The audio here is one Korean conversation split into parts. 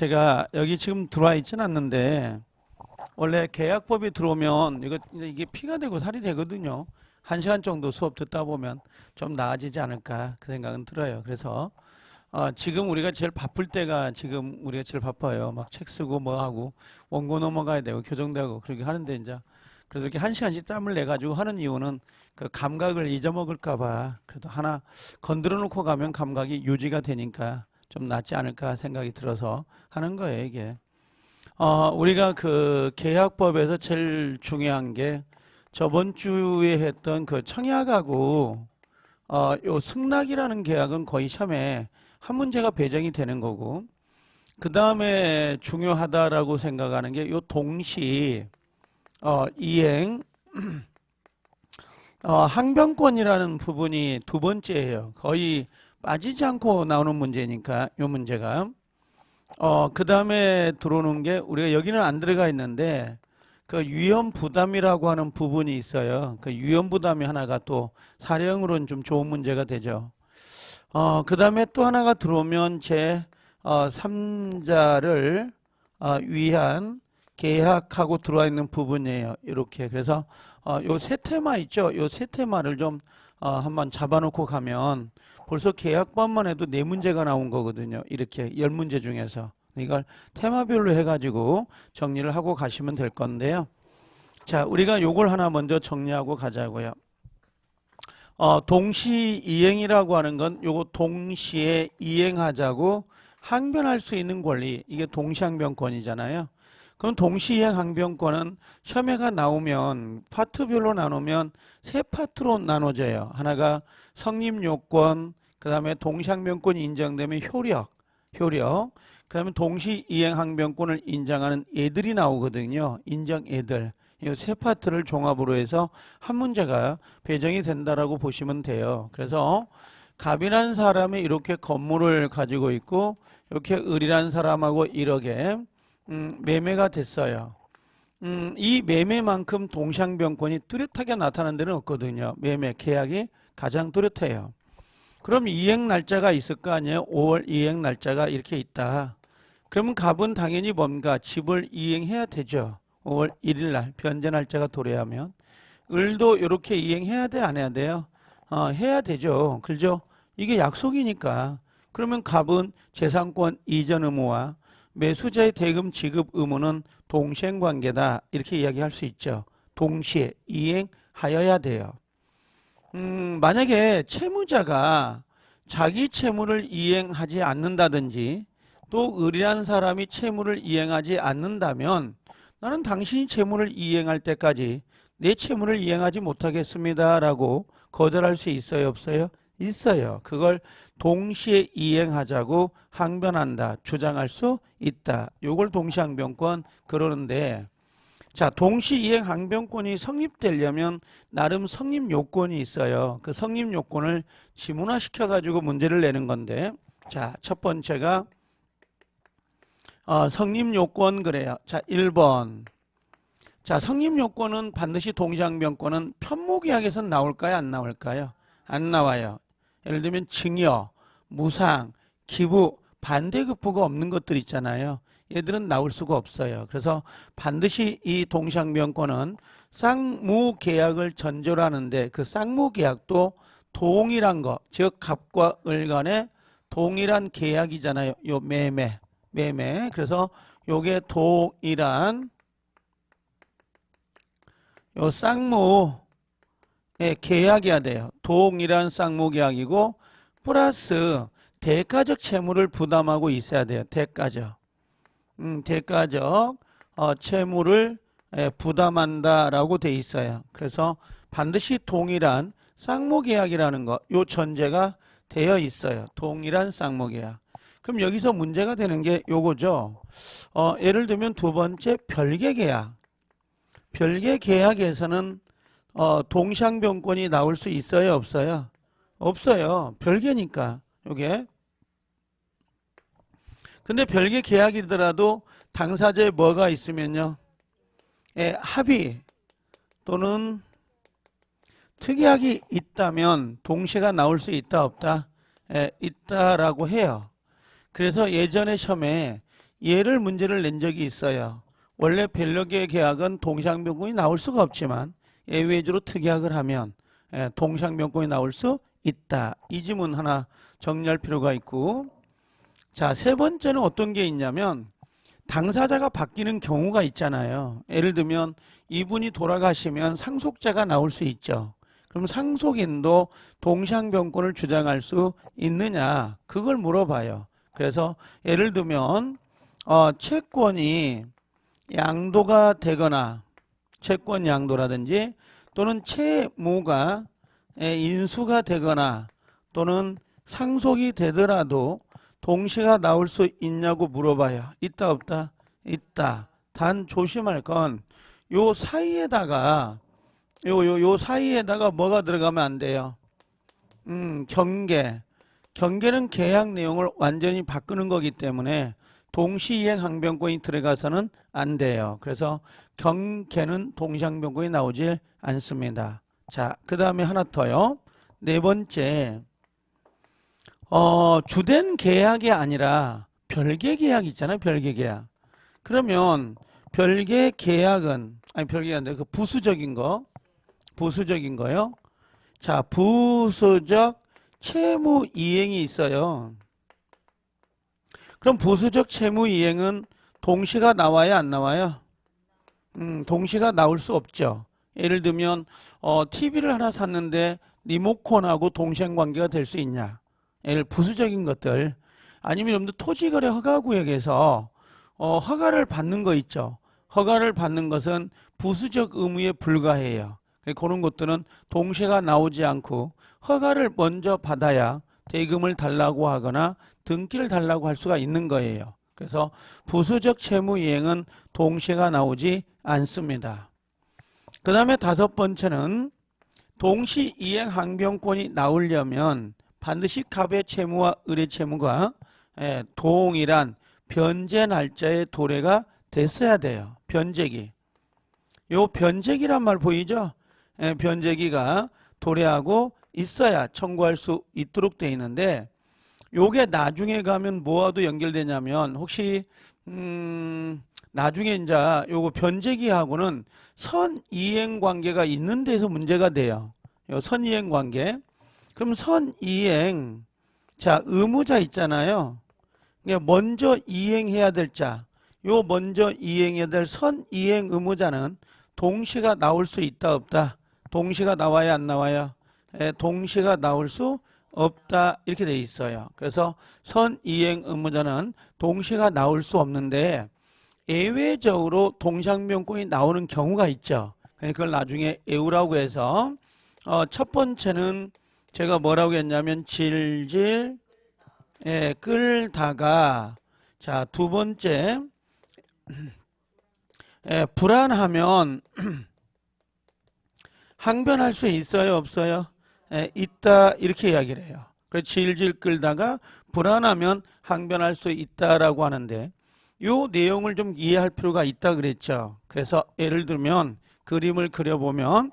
제가 여기 지금 들어와 있지는 않는데 원래 계약법이 들어오면 이게 피가 되고 살이 되거든요. 1시간 정도 수업 듣다 보면 좀 나아지지 않을까 그 생각은 들어요. 그래서 지금 우리가 제일 바쁠 때가 지금 우리가 제일 바빠요. 막 책 쓰고 뭐 하고 원고 넘어가야 되고 교정되고 그렇게 하는데 이제 그래서 이렇게 1시간씩 땀을 내 가지고 하는 이유는 그 감각을 잊어먹을까 봐 그래도 하나 건드려 놓고 가면 감각이 유지가 되니까 좀 낫지 않을까 생각이 들어서 하는 거예요, 이게. 우리가 그 계약법에서 제일 중요한 게 저번 주에 했던 그 청약하고 요 승낙이라는 계약은 거의 시험에 한 문제가 배정이 되는 거고, 그 다음에 중요하다라고 생각하는 게 요 동시 이행 항변권이라는 부분이 두 번째예요. 거의 빠지지 않고 나오는 문제니까 요 문제가. 그 다음에 들어오는 게 우리가 여기는 안 들어가 있는데 그 위험 부담이라고 하는 부분이 있어요. 그 위험 부담이 하나가 또 사례형으로는 좀 좋은 문제가 되죠. 그 다음에 또 하나가 들어오면 제 3자를 위한 계약하고 들어와 있는 부분이에요. 이렇게. 그래서 요 세 테마 있죠. 요 세 테마를 좀 한번 잡아놓고 가면 벌써 계약법만 해도 4문제가 나온 거거든요. 이렇게 10문제 중에서. 이걸 테마별로 해가지고 정리를 하고 가시면 될 건데요. 자, 우리가 요걸 하나 먼저 정리하고 가자고요. 동시 이행이라고 하는 건 요거 동시에 이행하자고 항변할 수 있는 권리, 이게 동시항변권이잖아요. 그럼 동시이행 항변권은 시험에가 나오면 파트별로 나누면 세 파트로 나눠져요. 하나가 성립요건, 그 다음에 동시항변권이 인정되면 효력, 그 다음에 동시이행 항변권을 인정하는 애들이 나오거든요. 인정 애들. 이 세 파트를 종합으로 해서 한 문제가 배정이 된다라고 보시면 돼요. 그래서 갑이라는 사람이 이렇게 건물을 가지고 있고 이렇게 을이라는 사람하고 1억에 매매가 됐어요. 이 매매만큼 동시항변권이 뚜렷하게 나타나는 데는 없거든요. 매매 계약이 가장 뚜렷해요. 그럼 이행 날짜가 있을 거 아니에요. 5월 이행 날짜가 이렇게 있다. 그러면 갑은 당연히 뭔가 집을 이행해야 되죠. 5월 1일 날 변제 날짜가 도래하면. 을도 이렇게 이행해야 돼, 안 해야 돼요? 해야 되죠. 그죠? 이게 약속이니까. 그러면 갑은 재산권 이전 의무와 매수자의 대금 지급 의무는 동시행 관계다. 이렇게 이야기할 수 있죠. 동시에 이행하여야 돼요. 만약에 채무자가 자기 채무를 이행하지 않는다든지 또 을이라는 사람이 채무를 이행하지 않는다면 나는 당신이 채무를 이행할 때까지 내 채무를 이행하지 못하겠습니다 라고 거절할 수 있어요, 없어요? 있어요. 그걸 동시에 이행하자고 항변한다, 주장할 수 있다. 요걸 동시항변권 그러는데, 자, 동시이행 항변권이 성립되려면 나름 성립 요건이 있어요. 그 성립 요건을 지문화 시켜가지고 문제를 내는 건데, 자, 첫 번째가 성립 요건 그래요. 자, 1번. 자, 성립 요건은 반드시 동시항변권은 편모계약에서 나올까요, 안 나올까요? 안 나와요. 예를 들면 증여, 무상, 기부, 반대급부가 없는 것들 있잖아요. 얘들은 나올 수가 없어요. 그래서 반드시 이 동시항변권은 쌍무계약을 전제로 하는데 그 쌍무계약도 동일한 거, 즉 갑과 을 간의 동일한 계약이잖아요. 요 매매. 그래서 요게 동일한 요 쌍무 계약이어야 돼요. 동일한 쌍무계약이고 플러스 대가적 채무를 부담하고 있어야 돼요. 대가적 채무를 부담한다라고 돼 있어요. 그래서 반드시 동일한 쌍무계약이라는 거, 요 전제가 되어 있어요. 동일한 쌍무계약. 그럼 여기서 문제가 되는 게 요거죠. 예를 들면 두 번째 별개계약. 별개계약에서는 동시항변권이 나올 수 있어요, 없어요? 없어요. 별개니까 요게. 근데 별개 계약이더라도 당사자에 뭐가 있으면요, 합의 또는 특약이 있다면 동시가 나올 수 있다, 없다? 있다라고 해요. 그래서 예전에 시험에 얘를 문제를 낸 적이 있어요. 원래 변력의 계약은 동시항변권이 나올 수가 없지만 예외적으로 특약을 하면 동시항변권이 나올 수 있다. 이 지문 하나 정리할 필요가 있고, 자, 세 번째는 어떤 게 있냐면 당사자가 바뀌는 경우가 있잖아요. 예를 들면 이분이 돌아가시면 상속자가 나올 수 있죠. 그럼 상속인도 동시항변권을 주장할 수 있느냐, 그걸 물어봐요. 그래서 예를 들면 채권이 양도가 되거나 채권 양도라든지 또는 채무가 인수가 되거나 또는 상속이 되더라도 동시가 나올 수 있냐고 물어봐요. 있다 없다? 있다. 단 조심할 건 요 사이에다가 요 사이에다가 뭐가 들어가면 안 돼요. 경계. 경계는 계약 내용을 완전히 바꾸는 거기 때문에 동시이행 항변권이 들어가서는 안 돼요. 그래서 경계는 동시항변권이 나오질 않습니다. 자, 그 다음에 하나 더요. 네 번째, 주된 계약이 아니라 별개 계약 있잖아요. 별개 계약. 그러면 별개 계약은, 아니 별개가 아니라 그 부수적인 거요. 자, 부수적 채무 이행이 있어요. 그럼 부수적 채무 이행은 동시가 나와야 안 나와요? 동시가 나올 수 없죠. 예를 들면 TV를 하나 샀는데 리모컨하고 동시행 관계가 될 수 있냐? 예를 부수적인 것들. 아니면 여러분들 토지거래 허가구역에서 허가를 받는 거 있죠. 허가를 받는 것은 부수적 의무에 불과해요. 그런 것들은 동시가 나오지 않고 허가를 먼저 받아야 대금을 달라고 하거나 등기를 달라고 할 수가 있는 거예요. 그래서 부수적 채무 이행은 동시가 나오지 않습니다. 그 다음에 다섯 번째는 동시 이행 항변권이 나오려면 반드시 갑의 채무와 을의 채무가 동일한 변제 날짜의 도래가 됐어야 돼요. 변제기. 요 변제기란 말 보이죠? 변제기가 도래하고 있어야 청구할 수 있도록 돼 있는데, 요게 나중에 가면 뭐와도 연결되냐면 혹시 나중에 이제 요거 변제기하고는 선이행 관계가 있는 데서 문제가 돼요. 요 선이행 관계. 그럼 선이행, 자, 의무자 있잖아요. 먼저 이행해야 될 자, 요 먼저 이행해야 될 선이행 의무자는 동시가 나올 수 있다 없다? 동시가 나와야 안 나와요? 동시가 나올 수 없다, 이렇게 돼 있어요. 그래서 선이행 의무자는 동시가 나올 수 없는데 예외적으로 동시항변권이 나오는 경우가 있죠. 그걸 나중에 외우라고 해서 첫 번째는 제가 뭐라고 했냐면 질질 끌다가, 자, 두 번째 불안하면 항변할 수 있어요 없어요? 있다, 이렇게 이야기를 해요. 그래서 질질 끌다가 불안하면 항변할 수 있다라고 하는데 요 내용을 좀 이해할 필요가 있다 그랬죠. 그래서 예를 들면 그림을 그려보면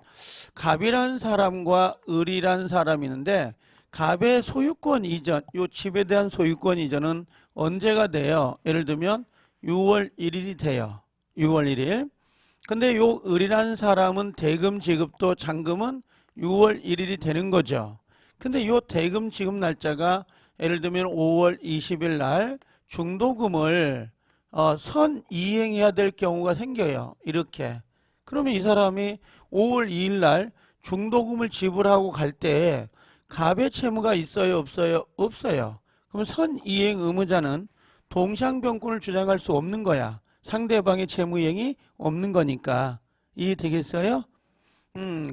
갑이란 사람과 을이란 사람이 있는데 갑의 소유권 이전, 요 집에 대한 소유권 이전은 언제가 돼요? 예를 들면 6월 1일이 돼요. 6월 1일. 근데 요 을이라는 사람은 대금 지급도 잔금은 6월 1일이 되는 거죠. 근데 요 대금 지급 날짜가 예를 들면 5월 20일 날 중도금을 선이행해야 될 경우가 생겨요. 이렇게. 그러면 이 사람이 5월 2일 날 중도금을 지불하고 갈 때 갑의 채무가 있어요 없어요? 없어요. 그럼 선이행 의무자는 동시항변권을 주장할 수 없는 거야. 상대방의 채무 이행이 없는 거니까. 이해되겠어요?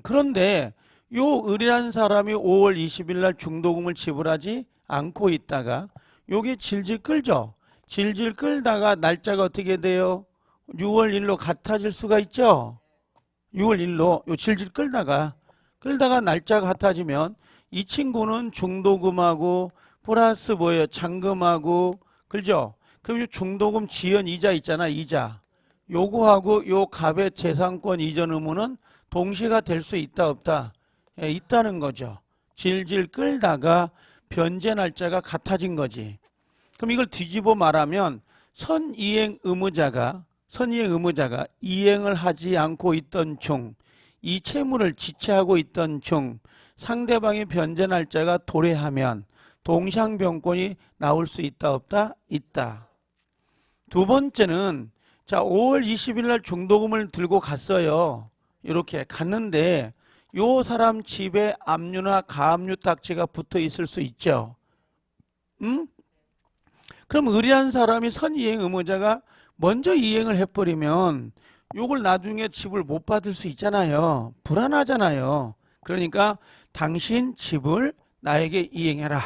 그런데 요 을이라는 사람이 5월 20일 날 중도금을 지불하지 않고 있다가 요게 질질 끌죠. 질질 끌다가 날짜가 어떻게 돼요? 6월 1일로 같아질 수가 있죠. 6월 1일로 요 질질 끌다가 날짜가 같아지면 이 친구는 중도금하고 플러스 뭐예요? 잔금하고, 그죠? 그럼 요 중도금 지연 이자 있잖아, 이자. 요거하고 요 갑의 재산권 이전 의무는 동시가 될 수 있다 없다? 있다는 거죠. 질질 끌다가 변제 날짜가 같아진 거지. 그럼 이걸 뒤집어 말하면 선이행 의무자가 이행을 하지 않고 있던 중, 이 채무를 지체하고 있던 중 상대방의 변제 날짜가 도래하면 동시항변권이 나올 수 있다 없다? 있다. 두 번째는 자 5월 20일 날 중도금을 들고 갔어요. 이렇게 갔는데 요 사람 집에 압류나 가압류 딱지가 붙어 있을 수 있죠. 응? 그럼 의리한 사람이 선이행 의무자가 먼저 이행을 해버리면 요걸 나중에 집을 못 받을 수 있잖아요. 불안하잖아요. 그러니까 당신 집을 나에게 이행해라.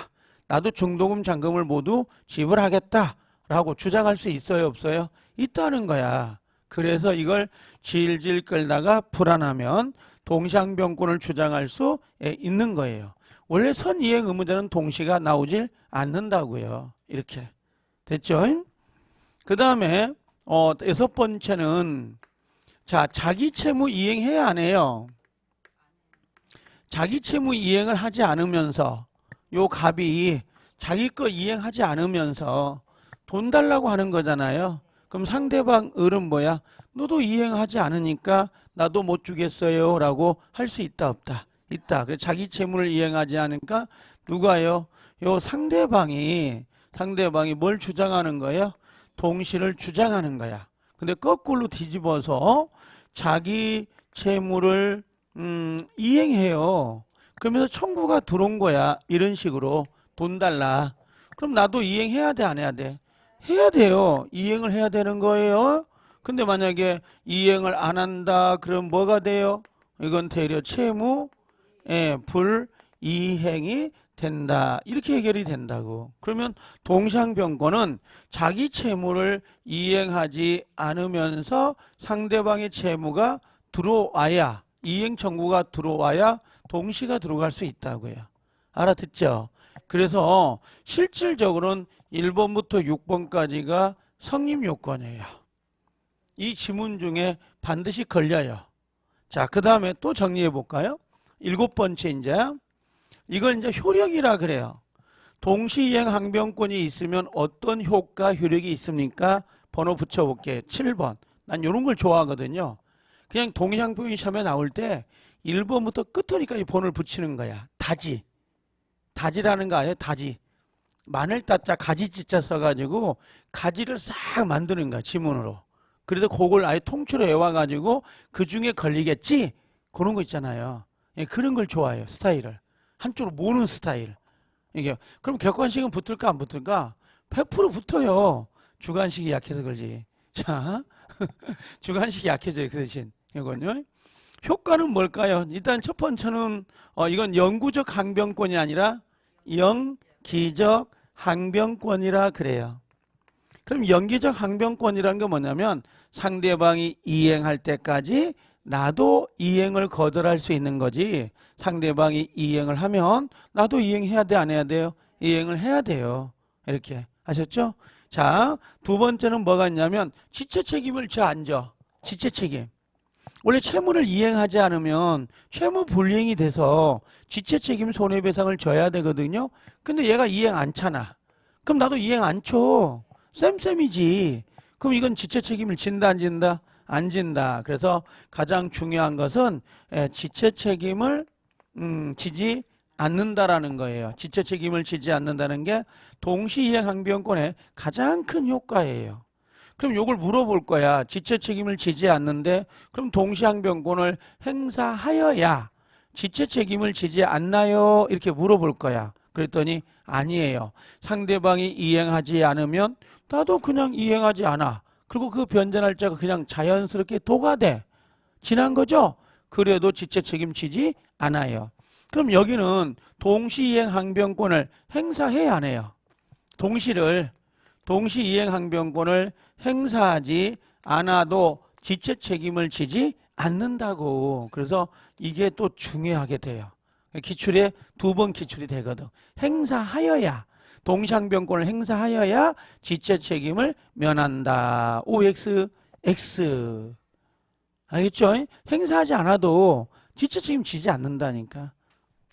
나도 중도금 잔금을 모두 지불하겠다 라고 주장할 수 있어요 없어요? 있다는 거야. 그래서 이걸 질질 끌다가 불안하면 동시항변권을 주장할 수 있는 거예요. 원래 선이행 의무자는 동시가 나오질 않는다고요. 이렇게 됐죠? 그 다음에 여섯 번째는 자 자기 채무 이행해야 안 해요. 자기 채무 이행을 하지 않으면서 요 갑이 자기 거 이행하지 않으면서 돈 달라고 하는 거잖아요. 그럼 상대방 을은 뭐야? 너도 이행하지 않으니까 나도 못 주겠어요 라고 할 수 있다 없다? 있다. 자기 채무를 이행하지 않으니까 누가요? 요 상대방이 뭘 주장하는 거예요? 동시를 주장하는 거야. 근데 거꾸로 뒤집어서 자기 채무를 이행해요. 그러면서 청구가 들어온 거야. 이런 식으로 돈 달라. 그럼 나도 이행해야 돼 안 해야 돼? 해야 돼요. 이행을 해야 되는 거예요. 근데 만약에 이행을 안 한다 그럼 뭐가 돼요? 이건 대려 채무 불이행이 된다. 이렇게 해결이 된다고. 그러면 동시항변권은 자기 채무를 이행하지 않으면서 상대방의 채무가 들어와야 이행 청구가 들어와야 동시가 들어갈 수 있다고요. 알아듣죠? 그래서 실질적으로는 1번부터 6번까지가 성립 요건이에요. 이 지문 중에 반드시 걸려요. 자, 그 다음에 또 정리해 볼까요? 7번째 이제 이걸 이제 효력이라 그래요. 동시이행 항변권이 있으면 어떤 효과 효력이 있습니까? 번호 붙여볼게요. 7번. 난 이런 걸 좋아하거든요. 그냥 동시항변이 시험에 나올 때 1번부터 끝으니까지 번호를 붙이는 거야. 다지. 다지라는 거 아니에요? 다지. 마늘 따자 가지찌자 써가지고 가지를 싹 만드는 거야. 지문으로. 그래서 그걸 아예 통째로 외워가지고 그 중에 걸리겠지? 그런 거 있잖아요. 예, 그런 걸 좋아해요. 스타일을. 한쪽으로 모는 스타일. 이게 그럼 객관식은 붙을까 안 붙을까? 100% 붙어요. 주관식이 약해서 그러지. 자, 주관식이 약해져요. 그 대신 이건요. 효과는 뭘까요? 일단 첫 번째는 이건 영구적 항변권이 아니라 영기적 항변권이라 그래요. 그럼 영기적 항변권이라는 게 뭐냐면 상대방이 이행할 때까지 나도 이행을 거절할 수 있는 거지. 상대방이 이행을 하면 나도 이행해야 돼 안 해야 돼요? 이행을 해야 돼요. 이렇게 아셨죠? 자, 두 번째는 뭐가 있냐면 지체 책임을 안 져. 지체 책임. 원래 채무를 이행하지 않으면 채무 불이행이 돼서 지체 책임 손해배상을 져야 되거든요. 근데 얘가 이행 안 차나. 그럼 나도 이행 안 쳐. 쌤쌤이지. 그럼 이건 지체 책임을 진다 안 진다? 안 진다. 그래서 가장 중요한 것은 지체 책임을 지지 않는다라는 거예요. 지체 책임을 지지 않는다는 게 동시이행 항변권의 가장 큰 효과예요. 그럼 요걸 물어볼 거야. 지체 책임을 지지 않는데 그럼 동시항변권을 행사하여야 지체 책임을 지지 않나요? 이렇게 물어볼 거야. 그랬더니 아니에요. 상대방이 이행하지 않으면 나도 그냥 이행하지 않아. 그리고 그 변제 날짜가 그냥 자연스럽게 도가돼. 지난 거죠? 그래도 지체 책임지지 않아요. 그럼 여기는 동시이행 항변권을 행사해야 안 해요. 동시이행 항변권을 행사하지 않아도 지체 책임을 지지 않는다고. 그래서 이게 또 중요하게 돼요. 기출에 2번 기출이 되거든. 행사하여야, 동시항변권을 행사하여야 지체 책임을 면한다. OX, X. 알겠죠? 행사하지 않아도 지체 책임 지지 않는다니까.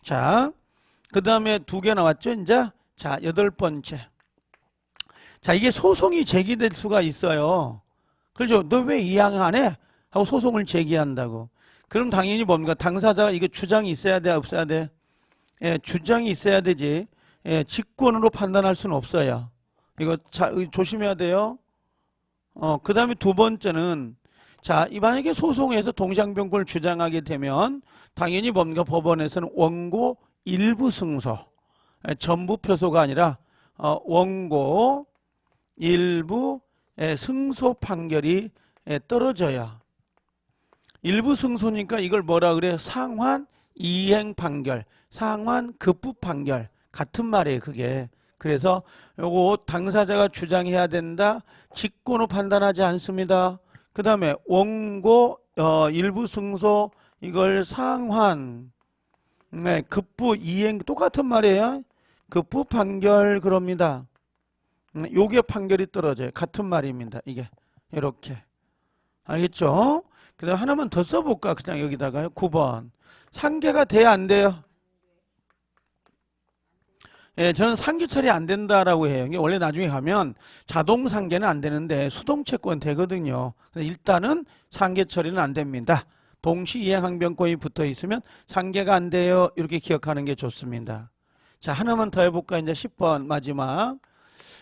자, 그 다음에 2개 나왔죠, 이제? 자, 8번째. 자, 이게 소송이 제기될 수가 있어요. 그렇죠? 너 왜 이행 안 해? 하고 소송을 제기한다고. 그럼 당연히 뭡니까? 당사자가 이거 주장이 있어야 돼, 없어야 돼? 예, 주장이 있어야 되지. 예, 직권으로 판단할 수는 없어요. 이거 조심해야 돼요. 그 다음에 두 번째는, 자, 만약에 소송에서 동시항변권을 주장하게 되면 당연히 뭡니까? 법원에서는 원고 일부 승소, 전부 표소가 아니라 원고 일부 승소 판결이 떨어져야. 일부 승소니까 이걸 뭐라 그래? 상환 이행 판결, 상환 급부 판결 같은 말이에요, 그게. 그래서 요거 당사자가 주장해야 된다. 직권으로 판단하지 않습니다. 그 다음에 원고 일부 승소 이걸 상환 급부 이행 똑같은 말이에요. 급부 판결 그럽니다. 요게 판결이 떨어져요. 같은 말입니다. 이게 이렇게 알겠죠? 그다음 하나만 더 써볼까? 그냥 여기다가요. 9번 상계가 돼야 안 돼요? 예, 저는 상계 처리 안 된다라고 해요. 이게 원래 나중에 가면 자동 상계는 안 되는데 수동 채권 되거든요. 일단은 상계 처리는 안 됩니다. 동시 이행 항변권이 붙어 있으면 상계가 안 돼요. 이렇게 기억하는 게 좋습니다. 자, 하나만 더 해볼까? 이제 10번 마지막.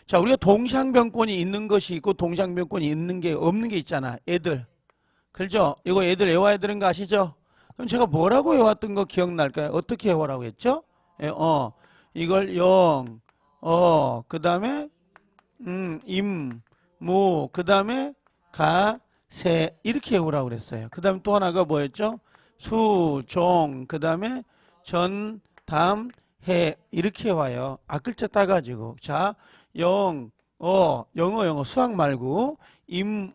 자, 우리가 동시 항변권이 있는 것이 있고 동시 항변권이 있는 게 없는 게 있잖아. 애들. 그렇죠? 이거 애들 외워야 되는 거 아시죠? 그럼 제가 뭐라고 해왔던 거 기억날까요? 어떻게 해오라고 했죠? 예, 이걸 영, 그 다음에 무, 그 다음에 가, 세 이렇게 해오라고 그랬어요. 그 다음에 또 하나가 뭐였죠? 수, 종, 그 다음에 전, 담, 해 이렇게 와요. 앞글자 따가지고. 자, 영, 영어 수학 말고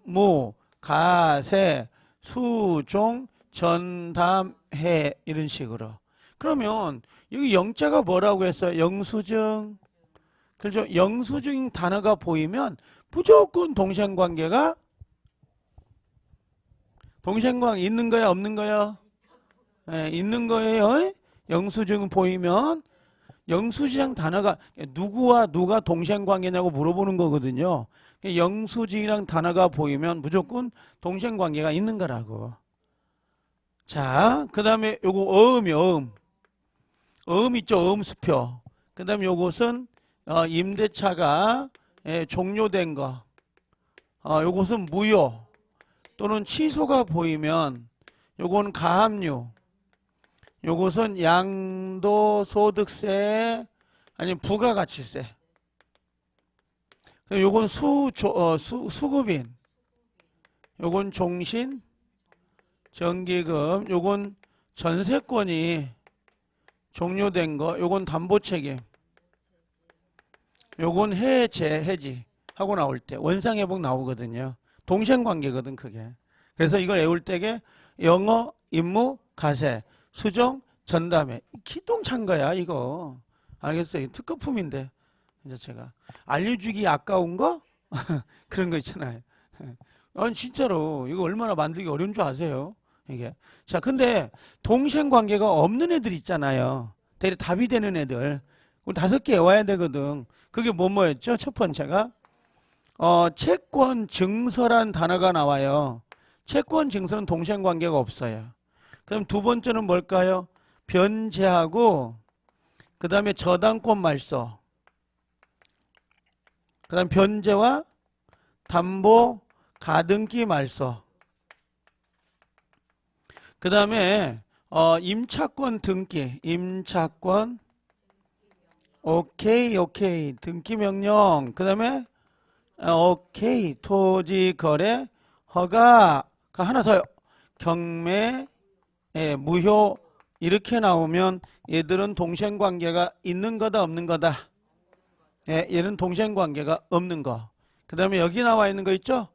무, 가, 세, 수, 종, 전, 담, 해 이런 식으로. 그러면 여기 영자가 뭐라고 했어요? 영수증. 그렇죠? 영수증 단어가 보이면 무조건 동생관계가 동생관계 있는 거야 없는 거야? 네, 있는 거예요. 영수증 보이면 영수증 단어가 누구와 누가 동생관계냐고 물어보는 거거든요. 영수증이랑 단어가 보이면 무조건 동생관계가 있는 거라고. 자, 그 다음에 요거 어음 있죠. 어음수표. 그 다음에 요것은 임대차가 종료된 거. 요것은 무효 또는 취소가 보이면 요건 가압류. 요것은 양도소득세 아니면 부가가치세. 요건 수급인. 요건 종신 정기금. 요건 전세권이 종료된 거. 요건 담보책임. 요건 해지 하고 나올 때 원상회복 나오거든요. 동생관계거든 그게. 그래서 이걸 외울 때게 영어, 임무, 가세, 수종, 전담회. 기동찬 거야 이거. 알겠어요? 특허품인데 이제 제가 알려주기 아까운 거 그런 거 있잖아요. 아니 진짜로 이거 얼마나 만들기 어려운 줄 아세요? 이게. 자, 근데 동생관계가 없는 애들 있잖아요. 대리 답이 되는 애들. 5개 외워야 되거든. 그게 뭐였죠? 첫 번째가 채권 증서란 단어가 나와요. 채권 증서는 동생관계가 없어요. 그럼 두 번째는 뭘까요? 변제하고 그 다음에 저당권 말소. 그 다음 변제와 담보 가등기 말소. 그 다음에 임차권 등기. 임차권 오케이 등기 명령. 그 다음에 오케이 토지 거래 허가. 하나 더요. 경매 무효. 이렇게 나오면 얘들은 동생관계가 있는 거다 없는 거다? 얘는 동생관계가 없는 거. 그 다음에 여기 나와 있는 거 있죠?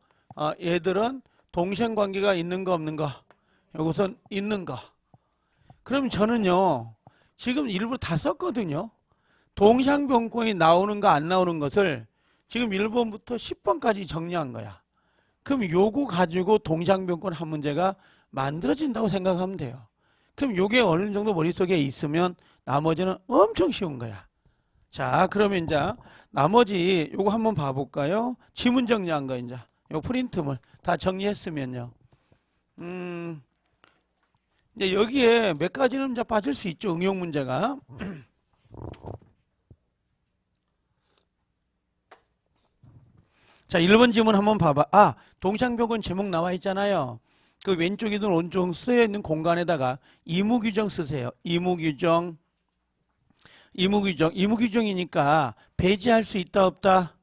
얘들은 동생관계가 있는 거 없는 거? 이것은 있는 거. 그럼 저는요 지금 일부러 다 썼거든요. 동시항변권이 나오는 거 안 나오는 것을 지금 1번부터 10번까지 정리한 거야. 그럼 요거 가지고 동시항변권 한 문제가 만들어진다고 생각하면 돼요. 그럼 요게 어느 정도 머릿속에 있으면 나머지는 엄청 쉬운 거야. 자, 그러면 이제 나머지 요거 한번 봐볼까요? 지문 정리한 거 이제 요 프린트물 다 정리했으면요. 이제 여기에 몇 가지는 이제 빠질 수 있죠. 응용 문제가. 자, 1번 지문 한번 봐봐. 아, 동상변권 제목 나와 있잖아요. 그 왼쪽이든 오른쪽 쓰여 있는 공간에다가 이무규정 쓰세요. 이무규정이니까 배제할 수 있다 없다?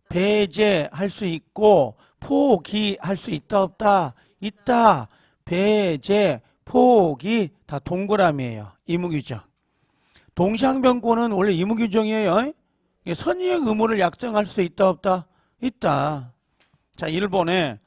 배제할 수 있고 포기할 수 있다 없다? 있다. 배제, 포기 다 동그라미예요. 이무규정. 동시항변권은 원래 이무규정이에요. 선의의 의무를 약정할 수 있다 없다? 있다. 자, 1번에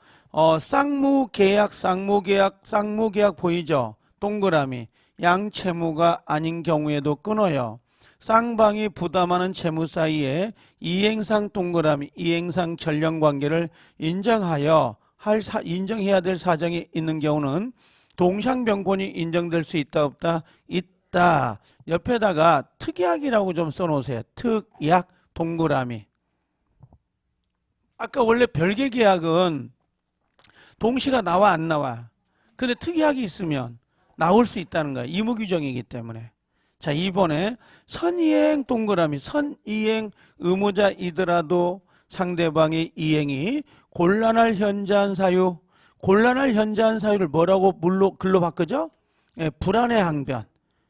쌍무계약 보이죠? 동그라미. 양채무가 아닌 경우에도 끊어요. 쌍방이 부담하는 채무 사이에 이행상 동그라미, 이행상 전령관계를 인정해야 될 사정이 있는 경우는 동상변권이 인정될 수 있다 없다? 있다. 옆에다가 특약이라고 좀 써놓으세요. 특약 동그라미. 아까 원래 별개 계약은 동시가 나와 안 나와? 근데 특약이 있으면 나올 수 있다는 거예요. 이무규정이기 때문에. 자, 2번에 선이행 동그라미. 선이행 의무자이더라도 상대방의 이행이 곤란할 현저한 사유. 곤란할 현저한 사유를 뭐라고 글로 바꾸죠? 예, 불안의 항변.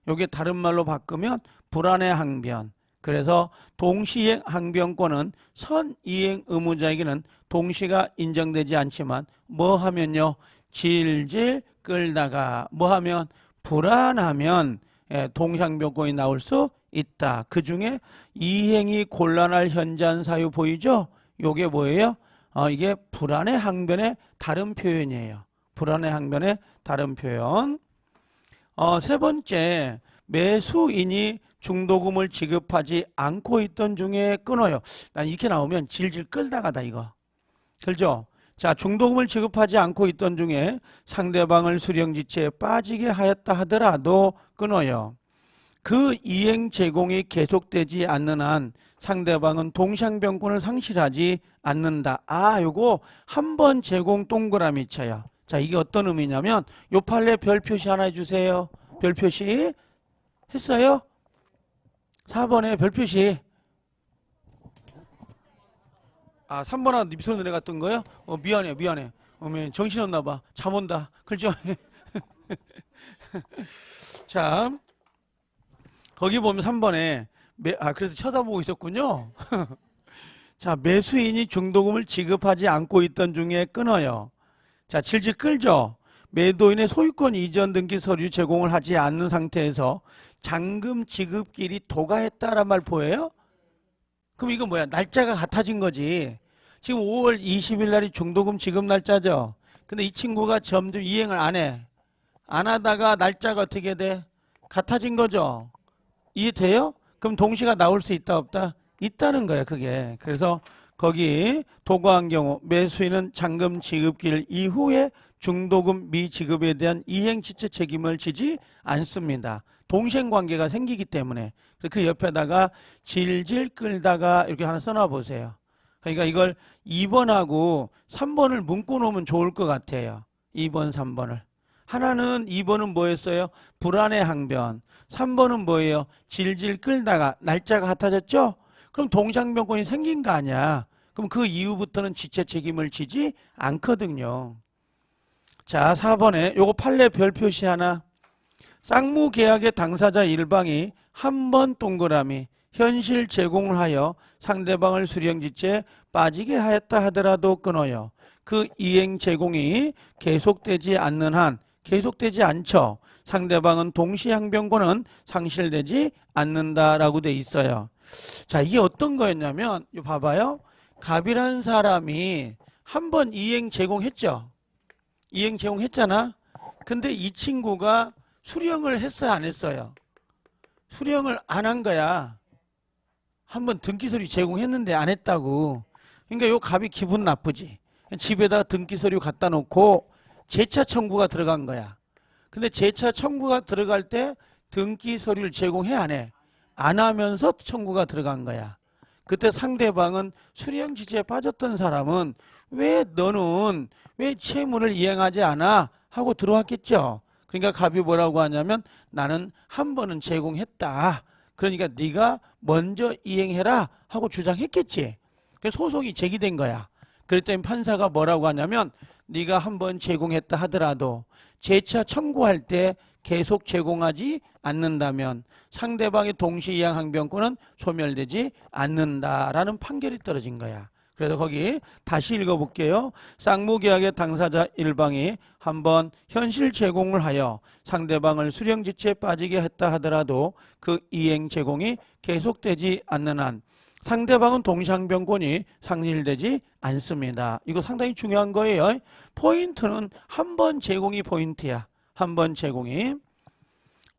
요게 다른 말로 바꾸면 불안의 항변. 그래서 동시행 항변권은 선이행 의무자에게는 동시가 인정되지 않지만 뭐 하면요? 질질 끌다가 뭐 하면 불안하면 동상변권이 나올 수 있다. 그 중에 이행이 곤란할 현저한 사유 보이죠? 요게 뭐예요? 이게 불안의 항변의 다른 표현이에요. 불안의 항변의 다른 표현. 세 번째, 매수인이 중도금을 지급하지 않고 있던 중에 끊어요. 난 이렇게 나오면 질질 끌다가다 이거. 그렇죠? 자, 중도금을 지급하지 않고 있던 중에 상대방을 수령지체에 빠지게 하였다 하더라도 끊어요. 그 이행 제공이 계속되지 않는 한 상대방은 동상변권을 상실하지 않는다. 아, 요거 한 번 제공 동그라미 쳐요. 자, 이게 어떤 의미냐면 요 판례 별 표시 하나 해주세요. 별 표시 했어요? 4번에 별 표시. 아, 3번하고 밑으로 내려갔던 거요? 미안해. 정신없나 봐. 잠 온다. 그렇죠? 자, 거기 보면 3번에 그래서 쳐다보고 있었군요. 자, 매수인이 중도금을 지급하지 않고 있던 중에 끊어요. 자, 질질 끌죠. 매도인의 소유권 이전 등기 서류 제공을 하지 않는 상태에서 잔금 지급길이 도가했다란 말 보여요? 그럼 이거 뭐야? 날짜가 같아진 거지. 지금 5월 20일 날이 중도금 지급 날짜죠. 근데 이 친구가 점점 이행을 안 해. 안 하다가 날짜가 어떻게 돼? 같아진 거죠. 이해돼요? 그럼 동시가 나올 수 있다 없다? 있다는 거야 그게. 그래서 거기 도구한 경우 매수인은 잔금 지급길 이후에 중도금 미지급에 대한 이행지체 책임을 지지 않습니다. 동생관계가 생기기 때문에. 그 옆에다가 질질 끌다가 이렇게 하나 써놔 보세요. 그러니까 이걸 2번하고 3번을 묶어 놓으면 좋을 것 같아요. 2번, 3번을. 하나는 2번은 뭐였어요? 불안의 항변. 3번은 뭐예요? 질질 끌다가 날짜가 같아졌죠? 그럼 동상변권이 생긴 거 아니야. 그럼 그 이후부터는 지체 책임을 지지 않거든요. 자, 4번에 요거 판례 별 표시 하나. 쌍무계약의 당사자 일방이 한 번 동그라미 현실 제공을 하여 상대방을 수령지체에 빠지게 하였다 하더라도 끊어요. 그 이행 제공이 계속되지 않는 한 계속되지 않죠. 상대방은 동시항변권은 상실되지 않는다라고 돼 있어요. 자, 이게 어떤 거였냐면 이거 봐봐요. 갑이라는 사람이 한 번 이행 제공했죠. 이행 제공했잖아. 근데 이 친구가 수령을 했어요, 안 했어요? 수령을 안 한 거야. 한번 등기서류 제공했는데 안 했다고. 그러니까 요 갑이 기분 나쁘지. 집에다 등기서류 갖다 놓고 재차 청구가 들어간 거야. 근데 재차 청구가 들어갈 때 등기서류를 제공해 안 해? 안 하면서 청구가 들어간 거야. 그때 상대방은 수령 지지에 빠졌던 사람은 왜 너는 왜 채무를 이행하지 않아? 하고 들어왔겠죠. 그러니까 갑이 뭐라고 하냐면 나는 한 번은 제공했다. 그러니까 네가 먼저 이행해라 하고 주장했겠지. 그래서 소송이 제기된 거야. 그랬더니 판사가 뭐라고 하냐면 네가 한 번 제공했다 하더라도 재차 청구할 때 계속 제공하지 않는다면 상대방의 동시이행 항변권은 소멸되지 않는다라는 판결이 떨어진 거야. 그래서 거기 다시 읽어볼게요. 쌍무계약의 당사자 일방이 한번 현실 제공을 하여 상대방을 수령지치에 빠지게 했다 하더라도 그 이행 제공이 계속되지 않는 한 상대방은 동시항변권이 상실되지 않습니다. 이거 상당히 중요한 거예요. 포인트는 한 번 제공이 포인트야. 한 번 제공이.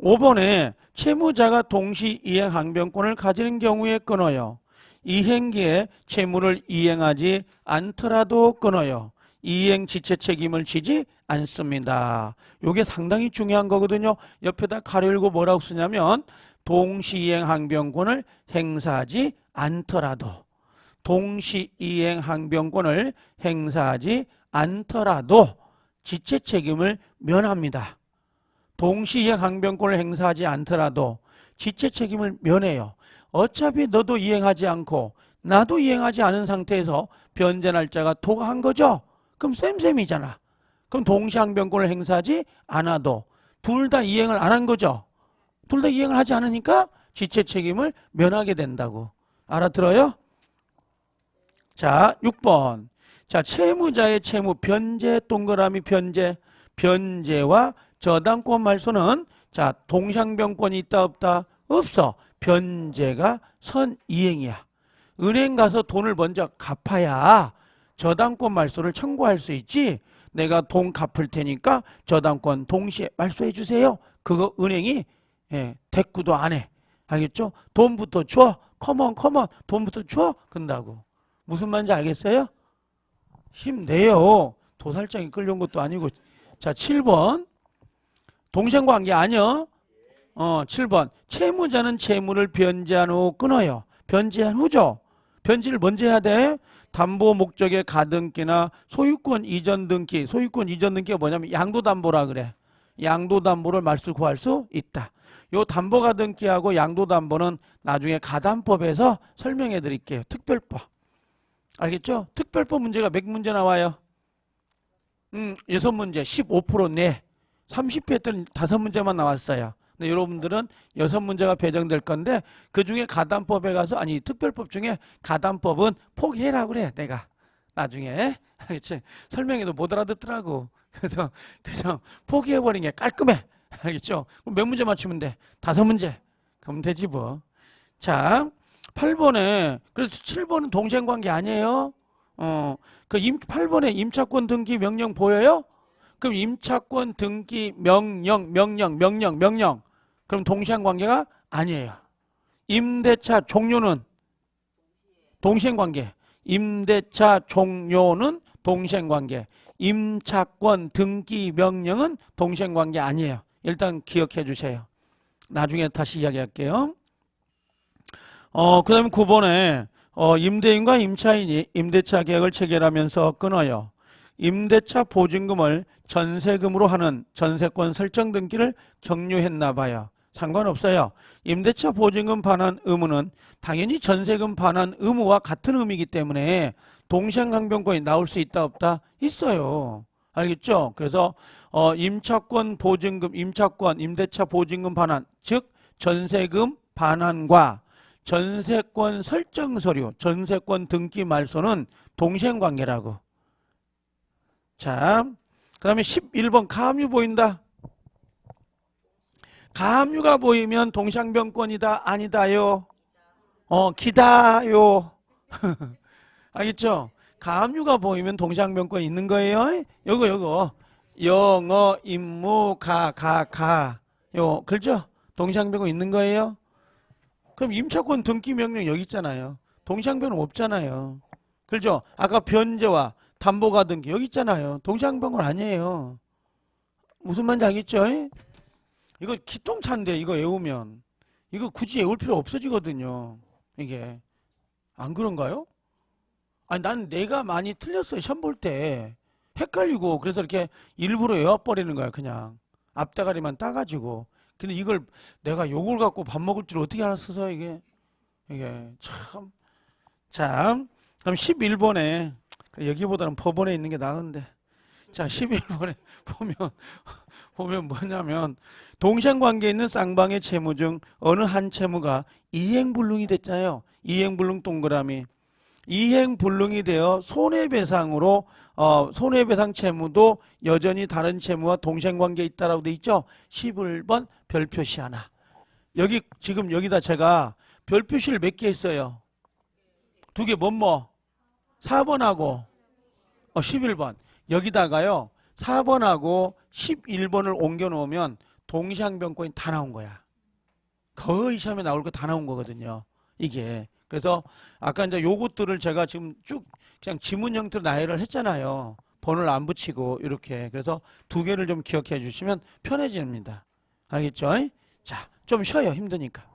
5번에 채무자가 동시 이행 항변권을 가지는 경우에 끊어요. 이행기에 채무를 이행하지 않더라도 끊어요. 이행 지체 책임을 지지 않습니다. 이게 상당히 중요한 거거든요. 옆에다 가려고 뭐라고 쓰냐면 동시이행 항변권을 행사하지 않더라도 동시이행 항변권을 행사하지 않더라도 지체 책임을 면합니다. 동시이행 항변권을 행사하지 않더라도 지체 책임을 면해요. 어차피 너도 이행하지 않고 나도 이행하지 않은 상태에서 변제 날짜가 도가한 거죠. 그럼 쌤쌤이잖아. 그럼 동시항변권을 행사하지 않아도 둘 다 이행을 안 한 거죠. 둘 다 이행을 하지 않으니까 지체 책임을 면하게 된다고. 알아들어요? 자, 6번. 자, 채무자의 채무 변제 동그라미 변제와 저당권 말소는 자, 동시항변권이 있다 없다? 없어. 변제가 선이행이야. 은행 가서 돈을 먼저 갚아야 저당권 말소를 청구할 수 있지. 내가 돈 갚을 테니까 저당권 동시에 말소해 주세요. 그거 은행이 대꾸도 안 해. 알겠죠? 돈부터 줘. 컴온 돈부터 줘. 그런다고. 무슨 말인지 알겠어요? 힘내요. 도살장이 끌려온 것도 아니고. 자, 7번. 동생관계 아니요. 7번. 채무자는 채무를 변제한 후 끊어요. 변제한 후죠. 변제를 먼저 해야 돼. 담보 목적의 가등기나 소유권 이전 등기. 소유권 이전 등기가 뭐냐면 양도담보라 그래. 양도담보를 말소 구할 수 있다. 요 담보 가등기하고 양도담보는 나중에 가담법에서 설명해 드릴게요. 특별법. 알겠죠? 특별법 문제가 몇 문제 나와요? 6문제 15% 내. 30회 때는 5문제만 나왔어요. 근데 여러분들은 6문제가 배정될 건데 그 중에 가담법에 가서 아니 특별법 중에 가담법은 포기해라 그래 내가 나중에 알겠지? 설명해도 못 알아듣더라고. 그래서 그냥 포기해버린 게 깔끔해. 알겠죠? 그럼 몇 문제 맞추면 돼? 5문제. 그럼 되지 뭐. 자 8번에 그래서 7번은 동생관계 아니에요? 그 8번에 임차권 등기 명령 보여요? 그럼 임차권 등기 명령 그럼 동시행관계가 아니에요. 임대차 종료는 동시행관계. 임대차 종료는 동시행관계. 임차권 등기 명령은 동시행관계 아니에요. 일단 기억해 주세요. 나중에 다시 이야기할게요. 그 다음에 9번에 임대인과 임차인이 임대차 계약을 체결하면서 끊어요. 임대차 보증금을 전세금으로 하는 전세권 설정 등기를 격려했나 봐요. 상관없어요. 임대차 보증금 반환 의무는 당연히 전세금 반환 의무와 같은 의미이기 때문에 동시행항변권이 나올 수 있다 없다? 있어요. 알겠죠? 그래서 임차권 보증금, 임대차 보증금 반환, 즉 전세금 반환과 전세권 설정 서류, 전세권 등기 말소는 동시행관계라고. 자, 그 다음에 11번 가압류 보인다. 가압류가 보이면 동시항변권이다 아니다요? 기다요. 알겠죠? 가압류가 보이면 동시항변권 있는 거예요. 요거 영어 임무 가 요 그렇죠? 동시항변권 있는 거예요. 그럼 임차권 등기 명령 여기 있잖아요. 동시항변은 없잖아요. 그렇죠? 아까 변제와 담보가 등기 여기 있잖아요. 동시항변권 아니에요. 무슨 말인지 알겠죠? 이거 기똥차인데 이거 외우면 이거 굳이 외울 필요 없어지거든요. 이게. 안 그런가요? 아니, 난 내가 많이 틀렸어요. 시험 볼 때. 헷갈리고, 그래서 이렇게 일부러 외워버리는 거야, 그냥. 앞대가리만 따가지고. 근데 이걸 내가 요걸 갖고 밥 먹을 줄 어떻게 알았어서, 이게 참. 자, 그럼 11번에, 여기보다는 법원에 있는 게 나은데. 자, 11번에 보면 뭐냐면, 동생관계에 있는 쌍방의 채무 중 어느 한 채무가 이행불능이 됐잖아요. 이행불능 동그라미. 이행불능이 되어 손해배상으로 손해배상 채무도 여전히 다른 채무와 동생관계에 있다라고 돼 있죠. 11번 별표시 하나. 여기 지금 여기다 제가 별표시를 몇 개 했어요. 두 개 뭐뭐 4번하고 11번. 여기다가요 4번하고 11번을 옮겨 놓으면 동시항변권이 다 나온 거야. 거의 시험에 나올 거 다 나온 거거든요. 이게. 그래서 아까 이제 요것들을 제가 지금 쭉 그냥 지문 형태로 나열을 했잖아요. 번호를 안 붙이고 이렇게. 그래서 두 개를 좀 기억해 주시면 편해집니다. 알겠죠? 자, 좀 쉬어요. 힘드니까.